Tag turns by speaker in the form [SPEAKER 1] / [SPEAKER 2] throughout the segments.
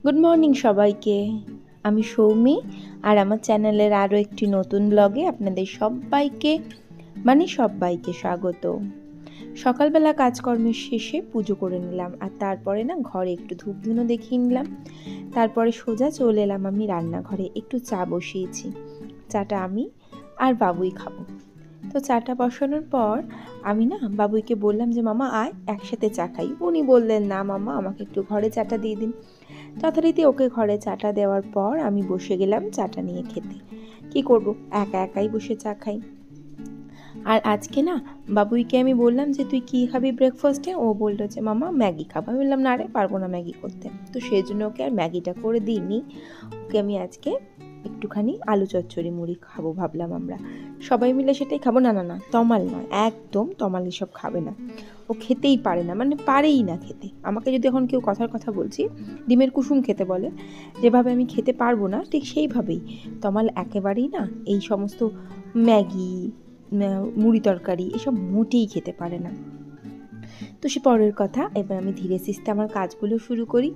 [SPEAKER 1] Good morning সবাইকে। আমি সৌমি আর আমার চ্যানেলের আরও একটি নতুন ব্লগে আপনাদের সবাইকে স্বাগত। সকালবেলা কাজকর্মের শেষে পুজো করে নিলাম আর তারপরে ঘরে একটু ধূপধুনো দেখিয়ে নিলাম। তারপরে সোজা চলে এলাম আমি রান্নাঘরে, একটু চা বসিয়েছি। চাটা আমি আর বাবুই খাবো। তো চাটা বসানোর পর আমি বাবুইকে বললাম যে মামা আয় একসাথে চা খাই। উনি বললেন না মামা, আমাকে একটু ঘরে চাটা দিয়ে দিন। যথারীতি ওকে ঘরে চাটা দেওয়ার পর আমি বসে গেলাম চাটা নিয়ে খেতে। কি করব, একা একাই বসে চা খাই। আর আজকে বাবুইকে আমি বললাম যে তুই কি খাবি ব্রেকফাস্টে। ও বললো যে মামা ম্যাগি খাবো। আমি বললাম না রে, পারবো না ম্যাগি করতে। তো সেই জন্য ওকে আর ম্যাগিটা করে দিইনি। ওকে আমি আজকে একটুখানি আলু চচ্চড়ি মুড়ি খাবো ভাবলাম। আমরা সবাই মিলে সেটাই খাবো। না না না, তমাল নয়, একদম তমাল এসব খাবে না। ও খেতেই পারে না, পারেই না খেতে। আমাকে যদি এখন কেউ কথার কথা বলছি ডিমের কুসুম খেতে বলে, যেভাবে আমি খেতে পারবো না ঠিক সেইভাবেই তমাল একেবারেই এই সমস্ত ম্যাগি মুড়ি তরকারি এসব মোটেই খেতে পারে না। তো সে পরের কথা। এবার আমি ধীরে সিস্তে আমার কাজগুলো শুরু করি।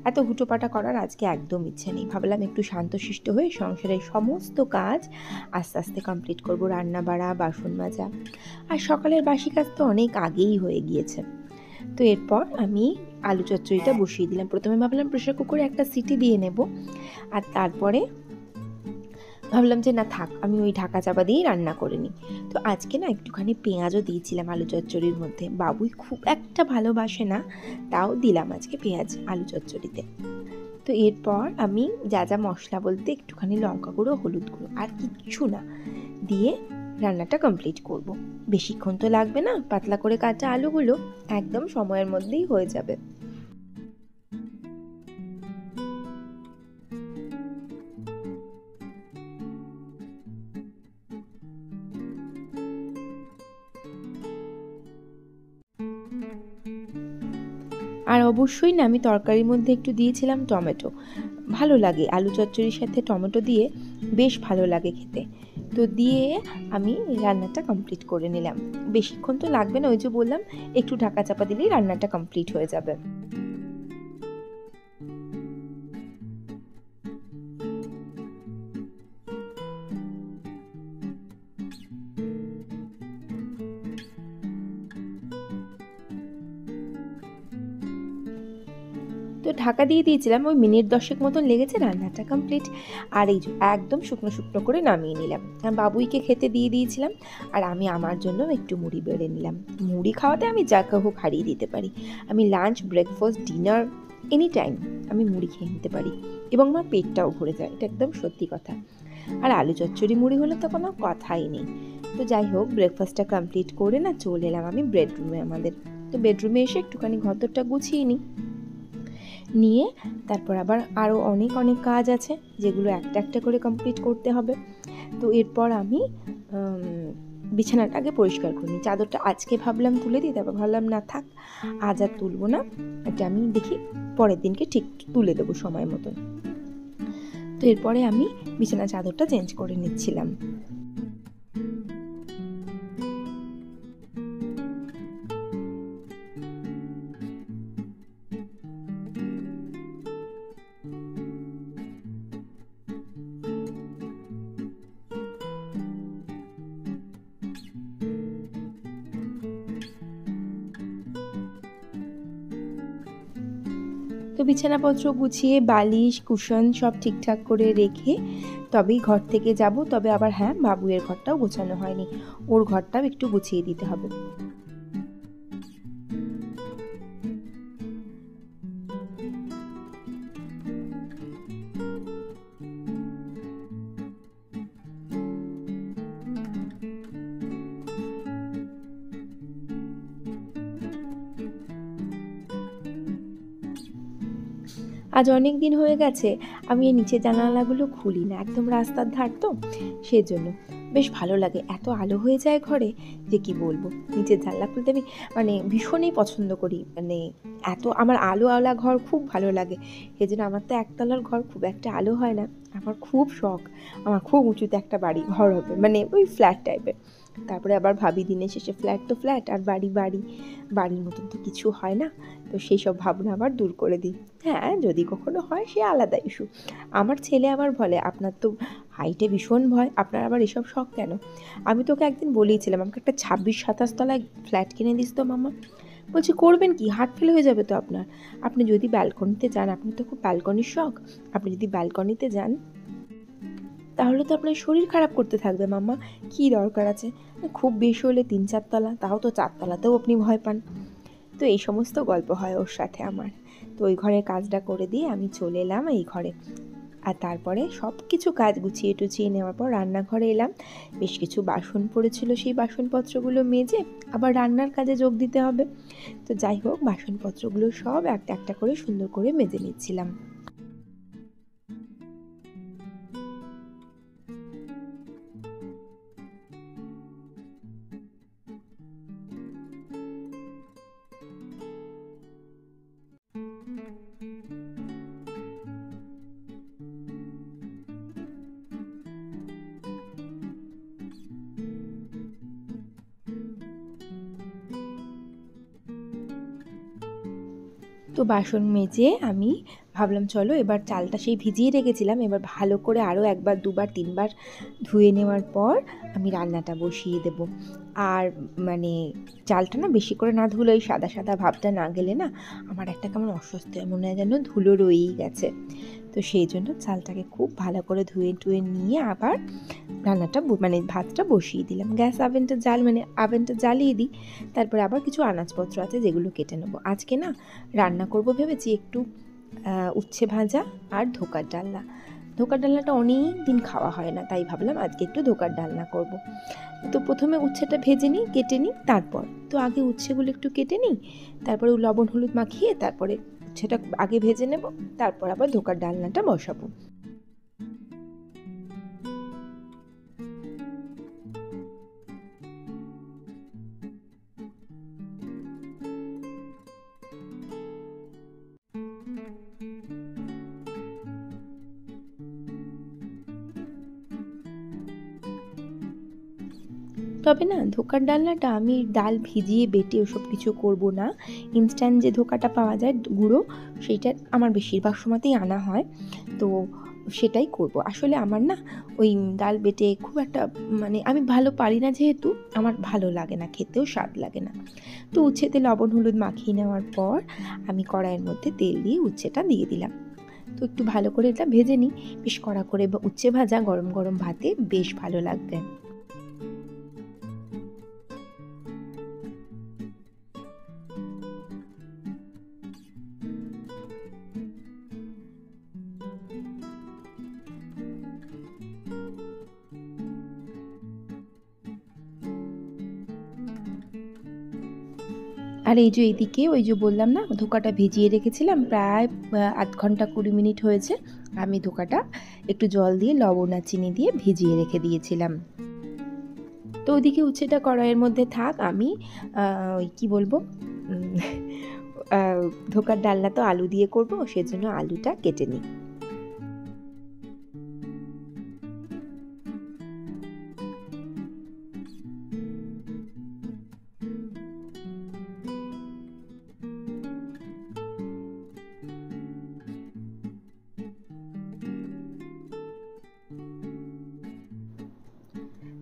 [SPEAKER 1] এত হুটোপাটা করার আজকে একদম ইচ্ছে নেই। ভাবলাম একটু শান্তশিষ্ট হয়ে সংসারের সমস্ত কাজ আস্তে আস্তে কমপ্লিট করব। রান্না বাড়া, বাসন মাজা, আর সকালের বাসি কাজ তো অনেক আগেই হয়ে গিয়েছে। তো এরপর আমি আলু চচ্চড়িটা বসিয়ে দিলাম। প্রথমে ভাবলাম প্রেশার কুকারে একটা সিটি দিয়ে নেব, আর তারপরে ভাবলাম যে না থাক, আমি ওই ঢাকা চাপা দিয়েই রান্না করে নিই। তো আজকে একটুখানি পেঁয়াজও দিয়েছিলাম আলু চচ্চড়ির মধ্যে। বাবুই খুব একটা ভালোবাসে না, তাও দিলাম আজকে পেঁয়াজ আলু চচ্চড়িতে। তো এরপর আমি যা যা মশলা বলতে একটুখানি লঙ্কা গুঁড়ো, হলুদ গুঁড়ো আর কিচ্ছু না দিয়ে রান্নাটা কমপ্লিট করব। বেশিক্ষণ তো লাগবে না, পাতলা করে কাটা আলুগুলো একদম সময়ের মধ্যেই হয়ে যাবে। আর অবশ্যই আমি তরকারির মধ্যে একটু দিয়েছিলাম টমেটো। ভালো লাগে আলু চচ্চড়ির সাথে টমেটো দিয়ে, বেশ ভালো লাগে খেতে। তো দিয়ে আমি রান্নাটা কমপ্লিট করে নিলাম। বেশিক্ষণ তো লাগবে না, ওই যে বললাম একটু ঢাকা চাপা দিলেই রান্নাটা কমপ্লিট হয়ে যাবে। তো ঢাকা দিয়ে দিয়েছিলাম, ওই মিনিট 10 মতন লেগেছে, রান্নাটা কমপ্লিট। আর এই যে একদম শুকনো শুকনো করে নামিয়ে নিলাম। আর বাবুইকে খেতে দিয়ে দিয়েছিলাম, আর আমি আমার জন্য একটু মুড়ি বেড়ে নিলাম। মুড়ি খাওয়াতে আমি যা হোক হারিয়ে দিতে পারি। আমি lunch, breakfast, dinner any time আমি মুড়ি খেয়ে নিতে পারি, এবং আমার পেটটাও ভরে যায়, এটা একদম সত্যি কথা। আর আলু চচ্চড়ি মুড়ি হলে তো কোনো কথাই নেই। তো যাই হোক, ব্রেকফাস্টটা কমপ্লিট করে চলে এলাম আমি বেডরুমে আমাদের। তো বেডরুমে এসে একটুখানি ঘরটা গুছিয়ে নিয়ে তারপর আবার আরও অনেক অনেক কাজ আছে, যেগুলো একটা একটা করে কমপ্লিট করতে হবে। তো এরপর আমি বিছানাটা আগে পরিষ্কার করিনি। চাদরটা আজকে ভাবলাম তুলে দিই, তারপর ভাবলাম না থাক, আজ আর তুলবো না, এটা আমি দেখি পরের দিনকে ঠিক তুলে দেবো সময় মতন। তো এরপরে আমি বিছানা চাদরটা চেঞ্জ করে নিচ্ছিলাম। তো বিছানাপত্র গুছিয়ে বালিশ কুশন সব ঠিকঠাক করে রেখে তবেই ঘর থেকে যাব। তবে আবার হ্যাঁ, বাবুয়ের ঘরটাও গোছানো হয়নি, ওর ঘরটাও একটু গুছিয়ে দিতে হবে। আজ অনেক দিন হয়ে গেছে আমি এই নিচের জানালাগুলো খুলি না, একদম রাস্তার ধার তো সেজন্য বেশ ভালো লাগে। এত আলো হয়ে যায় ঘরে যে কি বলবো। নিচের জানলা খুলতে আমি ভীষণই পছন্দ করি। এত আমার আলো আলা ঘর খুব ভালো লাগে। এই জন্য আমার তো একতলার ঘর, খুব একটা আলো হয় না। আমার খুব শখ, আমার খুব উঁচুতে একটা বাড়ি ঘর হবে, ওই ফ্ল্যাট টাইপের। তারপরে আবার ভাবি দিনের শেষে ফ্ল্যাট তো ফ্ল্যাট, আর বাড়ি বাড়ি, বাড়ির মতন তো কিছু হয় না। তো সেই সব ভাবনা আবার দূর করে দিই। হ্যাঁ, যদি কখনো হয় সে আলাদা ইস্যু। আমার ছেলে আবার বলে, আপনার তো হাইটে ভীষণ ভয়, আপনার আবার এসব শখ কেন? আমি তোকে একদিন বলেইছিলাম আমাকে একটা 26-27 তলায় ফ্ল্যাট কিনে দিস তো মামা। বলছি করবেন কি, হার্ট ফেল হয়ে যাবে তো আপনার। আপনি যদি ব্যালকনিতে যান, আপনি তো খুব ব্যালকনির শখ, আপনি যদি ব্যালকনিতে যান তাহলে তো আপনার শরীর খারাপ করতে থাকবে মাম্মা, কী দরকার আছে? খুব বেশি হলে 3-4 তলা, তাও তো 4 তলাতেও আপনি ভয় পান। তো এই সমস্ত গল্প হয় ওর সাথে আমার। তো ওই ঘরের কাজটা করে দিয়ে আমি চলে এলাম এই ঘরে। আর তারপরে সব কিছু কাজ গুছিয়ে টুছিয়ে নেওয়ার পর রান্নাঘরে এলাম। বেশ কিছু বাসন পড়েছিল, সেই বাসনপত্রগুলো মেজে আবার রান্নার কাজে যোগ দিতে হবে। তো যাই হোক, বাসনপত্রগুলো সব একটা একটা করে সুন্দর করে মেজে নিচ্ছিলাম। তো বাসন মেজে আমি ভাবলাম চলো এবার চালটা সেই ভিজিয়ে রেখেছিলাম, এবার ভালো করে আরও 1বার 2বার 3বার ধুয়ে নেওয়ার পর আমি রান্নাটা বসিয়ে দেব। আর মানে চালটা না বেশি করে না ধুলে, ওই সাদা সাদা ভাবটা না গেলে না আমার একটা কেমন অস্বস্তি হয়, মনে হয় যেন ধুলো রয়েই গেছে। তো সেই জন্য চালটাকে খুব ভালো করে ধুয়ে টুয়ে নিয়ে আবার রান্নাটা মানে ভাতটা বসিয়ে দিলাম। গ্যাস আভেনটা জ্বালিয়ে দিই। তারপরে আবার কিছু আনাজপত্র আছে যেগুলো কেটে নেবো। আজকে না রান্না করব ভেবেছি একটু উচ্ছে ভাজা আর ধোকার ডালনা। ধোকার ডালনাটা অনেক দিন খাওয়া হয় না, তাই ভাবলাম আজকে একটু ধোকার ডালনা করব। তো প্রথমে উচ্ছেটা ভেজে নিই, কেটে নিই, তারপর তো আগে উচ্ছেগুলো একটু কেটে নিই, তারপরে লবণ হলুদ মাখিয়ে তারপরে উচ্ছেটা আগে ভেজে নেব, তারপর আবার ধোকার ডালনাটা বসাবো। তবে না ধোকার ডালনাটা আমি ডাল ভিজিয়ে বেটে ওসব কিছু করব না। ইনস্ট্যান্ট যে ধোকাটা পাওয়া যায় গুঁড়ো, সেইটা আমার বেশিরভাগ সময়তেই আনা হয়। তো সেটাই করব। আসলে আমার না ওই ডাল বেটে খুব একটা মানে আমি ভালো পারি না, যেহেতু আমার ভালো লাগে না, খেতেও স্বাদ লাগে না। তো উচ্ছেতে লবণ হলুদ মাখিয়ে নেওয়ার পর আমি কড়াইয়ের মধ্যে তেল দিয়ে উচ্ছেটা দিয়ে দিলাম। তো একটু ভালো করে এটা ভেজে নিই। বেশ কড়া করে উচ্ছে ভাজা গরম গরম ভাতে বেশ ভালো লাগবে। আর এই যে এইদিকে ওই যে বললাম না ধোকাটা ভিজিয়ে রেখেছিলাম, প্রায় আধ ঘন্টা 20 মিনিট হয়েছে। আমি ধোকাটা একটু জল দিয়ে লবণ আর চিনি দিয়ে ভিজিয়ে রেখে দিয়েছিলাম। তো ওইদিকে উচ্ছেটা কড়াইয়ের মধ্যে থাক, আমি ওই কী বলবো ধোকার ডালনা তো আলু দিয়ে করবো, সেজন্য আলুটা কেটে নিই।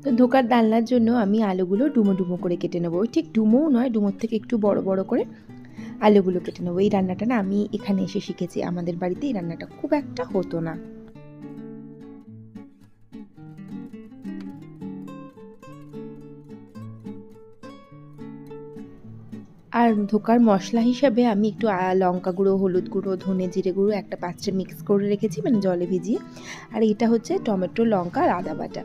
[SPEAKER 1] তো ধোকার ডালনার জন্য আমি আলুগুলো ডুমো ডুমো করে কেটে নেবো, ঠিক ডুমোও নয়, ডুমোর থেকে একটু বড় বড় করে আলুগুলো কেটে নেবো। এই রান্নাটা না আমি এখানে এসে শিখেছি, আমাদের বাড়িতে এই রান্নাটা খুব একটা হতো না। আর ধোকার মশলা হিসাবে আমি একটু লঙ্কা গুঁড়ো, হলুদ গুঁড়ো, ধনে জিরে গুঁড়ো একটা পাত্রে মিক্স করে রেখেছি, মানে জলে ভিজিয়ে। আর এটা হচ্ছে টমেটো, লঙ্কা আর আদা বাটা।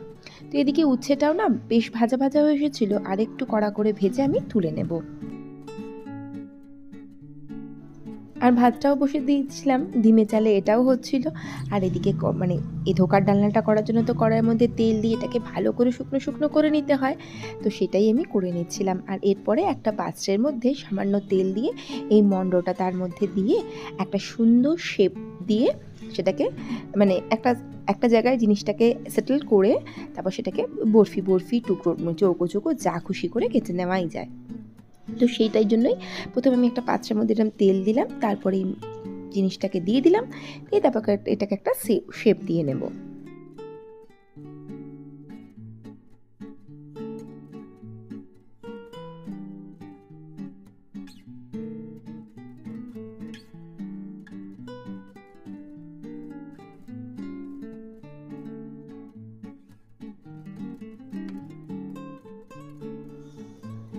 [SPEAKER 1] তো এদিকে উচ্ছেটাও না বেশ ভাজা ভাজা হয়ে এসেছিলো, আর একটু কড়া করে ভেজে আমি তুলে নেব। আর ভাতটাও বসে দিয়েছিলাম ধিমে চালে, এটাও হচ্ছিল। আর এদিকে মানে এই ধোকার ডালনাটা করার জন্য তো কড়াইয়ের মধ্যে তেল দিয়ে এটাকে ভালো করে শুকনো শুকনো করে নিতে হয়। তো সেটাই আমি করে নিচ্ছিলাম। আর এরপরে একটা পাত্রের মধ্যে সামান্য তেল দিয়ে এই মণ্ডটা তার মধ্যে দিয়ে একটা সুন্দর শেপ দিয়ে সেটাকে মানে একটা জায়গায় জিনিসটাকে সেটেল করে তারপর সেটাকে বরফি টুকরো চৌকো যা খুশি করে কেটে নেওয়াই যায়। তো সেইটাই জন্যই প্রথমে আমি একটা পাত্রের মধ্যে তেল দিলাম, তারপরে জিনিসটাকে দিয়ে দিলাম, দিয়ে তারপর এটাকে একটা শেপ দিয়ে নেব।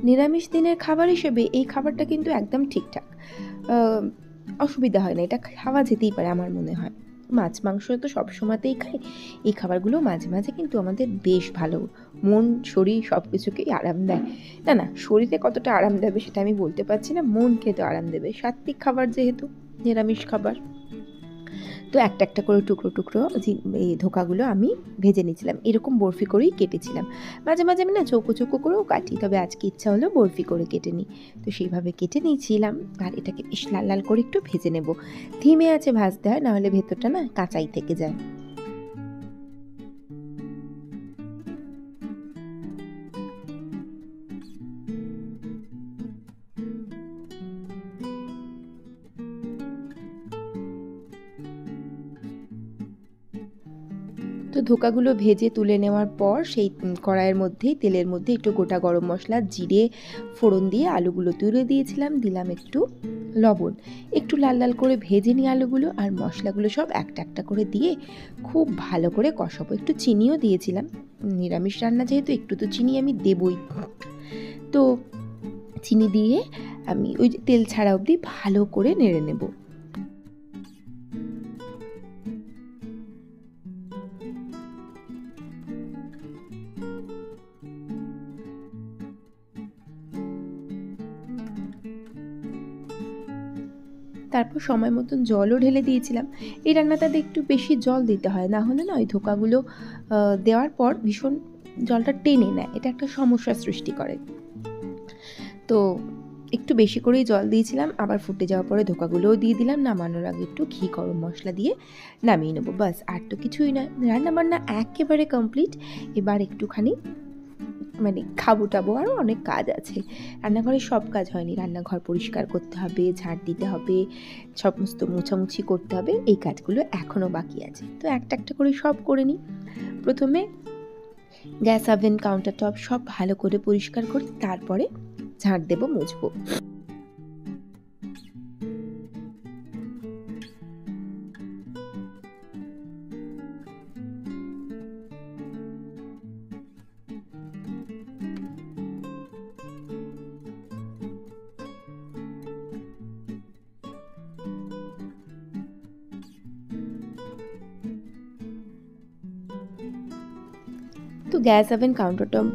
[SPEAKER 1] নিরামিষ দিনের খাবার হিসেবে এই খাবারটা কিন্তু একদম ঠিকঠাক, অসুবিধা হয় না, এটা খাওয়া যেতেই পারে আমার মনে হয়। মাছ মাংস তো সবসময়তেই খাই, এই খাবারগুলো মাঝে মাঝে কিন্তু আমাদের বেশ ভালো, মন শরীর সব কিছুকেই আরাম দেয়। না শরীরে কতটা আরাম দেবে সেটা আমি বলতে পারছি না, মনকে তো আরাম দেবে, সাত্বিক খাবার যেহেতু, নিরামিষ খাবার। তো একটা করে টুকরো এই ধোকাগুলো আমি ভেজে নিয়েছিলাম, এরকম বরফি করেই কেটেছিলাম। মাঝে মাঝে আমি না চৌকো করেও কাটি, তবে আজকে ইচ্ছা হলো বরফি করে কেটে নিই, তো সেইভাবে কেটে নিয়েছিলাম। আর এটাকে বেশ লাল লাল করে একটু ভেজে নেব, ধিমে আছে ভাজতে হয়, নাহলে ভেতরটা না কাঁচাই থেকে যায়। তো ধোকাগুলো ভেজে তুলে নেওয়ার পর সেই কড়াইয়ের মধ্যেই তেলের মধ্যে একটু গোটা গরম মশলা জিরে ফোড়ন দিয়ে আলুগুলো তুলে দিয়েছিলাম, দিলাম একটু লবণ, একটু লাল লাল করে ভেজে নিই আলুগুলো, আর মশলাগুলো সব একটা করে দিয়ে খুব ভালো করে কষাবো। একটু চিনিও দিয়েছিলাম, নিরামিষ রান্না যেহেতু একটু তো চিনি আমি দেবই। তো চিনি দিয়ে আমি ওই তেল ছাড়া অবধি ভালো করে নেড়ে নেব। তারপর সময় মতন জলও ঢেলে দিয়েছিলাম। এই রান্নাটাতে একটু বেশি জল দিতে হয়, না হলে না ওই ধোকাগুলো দেওয়ার পর ভীষণ জলটা টেনে নেয়, এটা একটা সমস্যার সৃষ্টি করে। তো একটু বেশি করেই জল দিয়েছিলাম, আবার ফুটে যাওয়ার পরে ধোকাগুলোও দিয়ে দিলাম, নামানোর আগে একটু ঘি গরম মশলা দিয়ে নামিয়ে নেবো, বাস আর তো কিছুই নয়, রান্নাবান্না একেবারে কমপ্লিট। এবার একটুখানি মানে খাবো টাবো, আরও অনেক কাজ আছে, রান্নাঘরে সব কাজ হয়নি, রান্নাঘর পরিষ্কার করতে হবে, ঝাড় দিতে হবে, সমস্ত মোছামুছি করতে হবে, এই কাজগুলো এখনও বাকি আছে। তো একটা করে সব করে নিই। প্রথমে গ্যাস ওভেন কাউন্টার টপ সব ভালো করে পরিষ্কার করি, তারপরে ঝাড় দেবো, মুছবো। তো গ্যাস ওভেন কাউন্টারটপ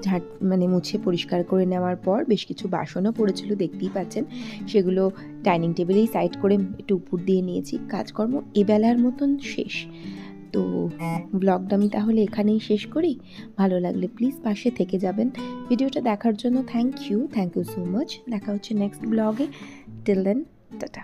[SPEAKER 1] মুছে পরিষ্কার করে নেওয়ার পর বেশ কিছু বাসনও পড়েছিল, দেখতেই পাচ্ছেন, সেগুলো ডাইনিং টেবিলেই সাইড করে একটু উপর দিয়ে নিয়েছি। কাজকর্ম এবেলার মতন শেষ। তো ব্লগটা আমি তাহলে এখানেই শেষ করি। ভালো লাগলে প্লিজ পাশে থেকে যাবেন। ভিডিওটা দেখার জন্য থ্যাংক ইউ সো মাচ। দেখা হচ্ছে নেক্সট ব্লগে। Till then, tata.